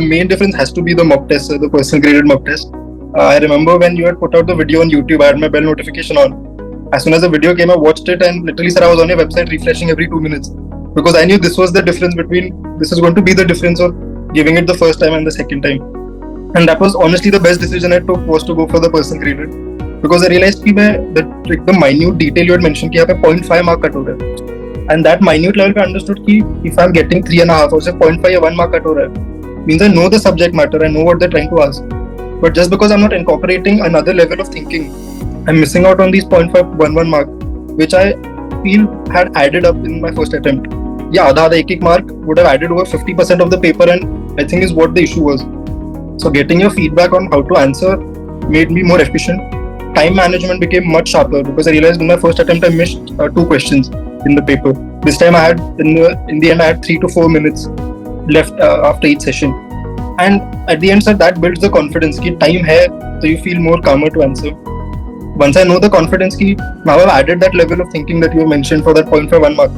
main difference has to be the mock test, the person graded mock test. I remember when you had put out the video on YouTube, I had my bell notification on. As soon as the video came, I watched it, and literally, sir, I was on your website refreshing every 2 minutes because I knew this was the difference this is going to be the difference of giving it the first time and the second time. And that was honestly the best decision I took, was to go for the person graded, because I realized that the minute detail you had mentioned कि यहाँ पे 0.5 mark cut हो रहा है, and that minute level पे understood कि if I'm getting 3.5 or say 0.5 या 1 mark cut हो रहा है, means I know the subject matter, I know what they're trying to ask. But just because I'm not incorporating another level of thinking, I'm missing out on these 0.511 mark, which I feel had added up in my first attempt. Yeah, आधा एक mark would have added over 50% of the paper, and I think is what the issue was. So getting your feedback on how to answer made me more efficient. Time management became much sharper because I realized in my first attempt I missed 2 questions in the paper. This time I had in the end I had 3 to 4 minutes left after each session. And at the end, sir, that builds the confidence कि time है, so you feel more calmer to answer. Once I know the confidence कि now I've added that level of thinking that you mentioned for that 0.51 mark,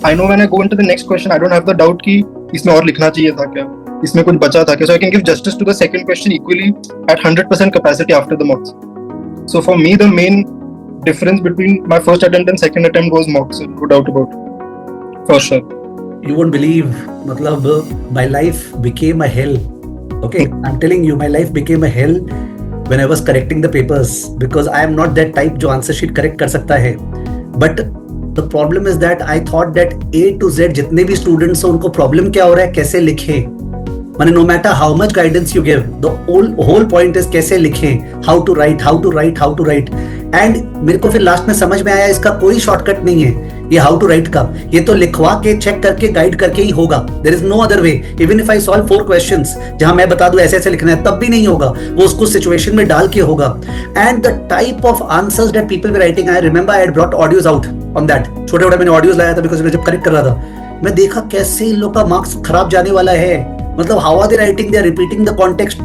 I know when I go into the next question, I don't have the doubt कि इसमें और लिखना चाहिए था क्या, इसमें कुछ बचा था क्या, so I can give justice to the second question equally at 100% capacity after the mocks. So for me, the main difference between my first attempt and second attempt was mocks, no doubt about it, for sure. You won't believe, मतलब my life became a hell. Okay, I'm telling you, my life became a hell when I was correcting the papers, because I am not that type जो answer sheet correct कर सकता है. But the problem is that I thought that A to Z जितने भी students हैं उनको problem क्या हो रहा है, कैसे लिखें. माने no matter how much guidance you give, the whole point is कैसे लिखें, how to write. And मेरे को फिर लास्ट में समझ में आया इसका कोई शॉर्टकट नहीं है ये how to write का, ये तो लिखवा के चेक करके गाइड करके ही होगा. There is no other way. Even if I solve 4 questions जहां मैं बता दूं ऐसे लिखना है, तब भी नहीं होगा, वो उसको सिचुएशन में डाल के होगा. And the type of answers that people were writing, I remember I had brought audios out on that. छोटे मैंने audios लाया था because मैं जब करेक्ट कर रहा था, मैं देखा कैसे इन लोग का मार्क्स खराब जाने वाला है. मतलब how are they writing, they are repeating the context,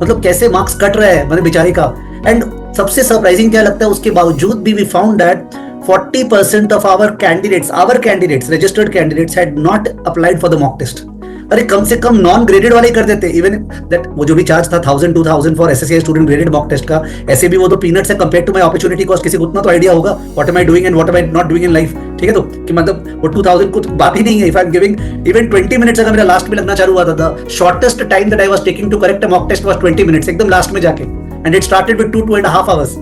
मतलब कैसे मार्क्स कट रहा है मतलब बेचारे का. एंड सबसे सरप्राइजिंग क्या लगता है, उसके बावजूद भी we found that 40% of our candidates, registered candidates had not applied for the mock test. अरे कम से कम नॉन ग्रेडेड वाले कर देते. इवन दैट वो जो भी चार्ज था 1000-2000 for SSC student graded mock test का, ऐसे भी वो तो पीनट्स है compare to my opportunity cost. किसी को उतना तो आइडिया होगा what am I doing and what am I not doing in life. ठीक है, तो कि मतलब वो 2000 को बात ही नहीं है. If I am giving even 20 minutes अगर मेरा लास्ट में लगना चालू हुआ था, shortest time that I was taking to correct a mock test was 20 minutes, एकदम लास्ट में जाके. And it started with 2.5 hours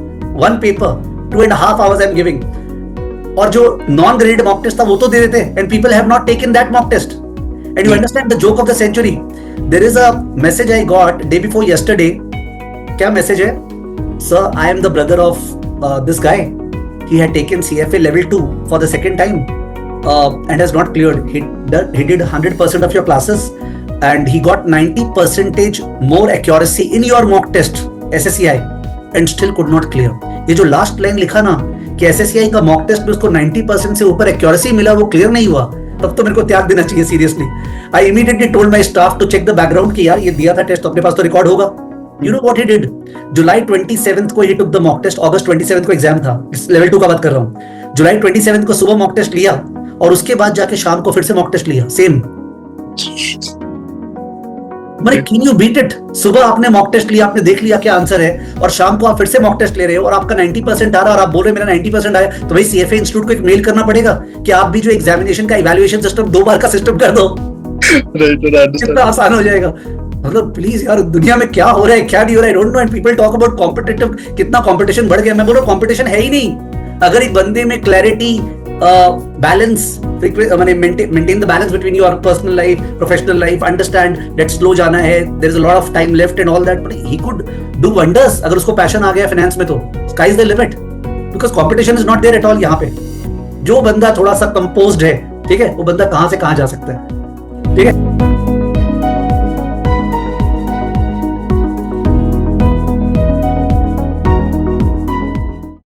one paper, 2.5 hours I am giving. और जो नॉन ग्रेडेड मॉक टेस्ट था वो तो दे देते, and people have not taken that mock test. And you understand the joke of the century? There is a message I got day before yesterday. क्या message है? Sir, I am the brother of this guy. He had taken CFA level 2 for the second time and has not cleared. He did 100% of your classes and he got 90% more accuracy in your mock test SSCI and still could not clear. ये जो last line लिखा ना कि SSCI का mock test में उसको 90% से ऊपर accuracy मिला, वो clear नहीं हुआ, तब तो मेरे को त्याग देना चाहिए seriously. I immediately told my staff to check the background कि यार ये दिया था टेस्ट, अपने पास तो रिकॉर्ड होगा. You know what he did? जुलाई 27 को he took the mock test. अगस्त 27 को एग्जाम था, इस लेवल 2 का बात कर रहा हूं. जुलाई 27 को सुबह मॉक टेस्ट लिया और उसके बाद जाके शाम को फिर से मॉक टेस्ट लिया सेम. मतलब कैन यू बीट इट? सुबह आपने मॉक टेस्ट लिया, आपने देख लिया क्या आंसर है, और शाम को आप फिर से मॉक टेस्ट ले रहे हो और आपका 90% आ रहा है और आप बोल रहे मेरा 90% आया. तो भाई सीएफए इंस्टीट्यूट को एक मेल करना पड़ेगा कि आप भी जो एग्जामिनेशन का इवैल्यूएशन सिस्टम 2 बार का सिस्टम कर दो. कितना आसान हो जाएगा. मतलब प्लीज यार, दुनिया में क्या हो रहा है क्या नहीं हो रहा है, I don't know. And people talk about competitive, कितना कॉम्पिटिशन बढ़ गया. मैं बोल रहा हूं कॉम्पिटिशन है ही नहीं. अगर एक बंदे में clarity, balance, maintain the balance between your personal life, professional life, understand that slow जाना है, there is a lot of time left and all that, but he could do wonders. अगर उसको पैशन आ गया फाइनेंस में तो sky is the limit, because competition is not there at all. यहाँ पे जो बंदा थोड़ा सा composed है, ठीक है, वो बंदा कहाँ से कहाँ जा सकता है. ठीक है.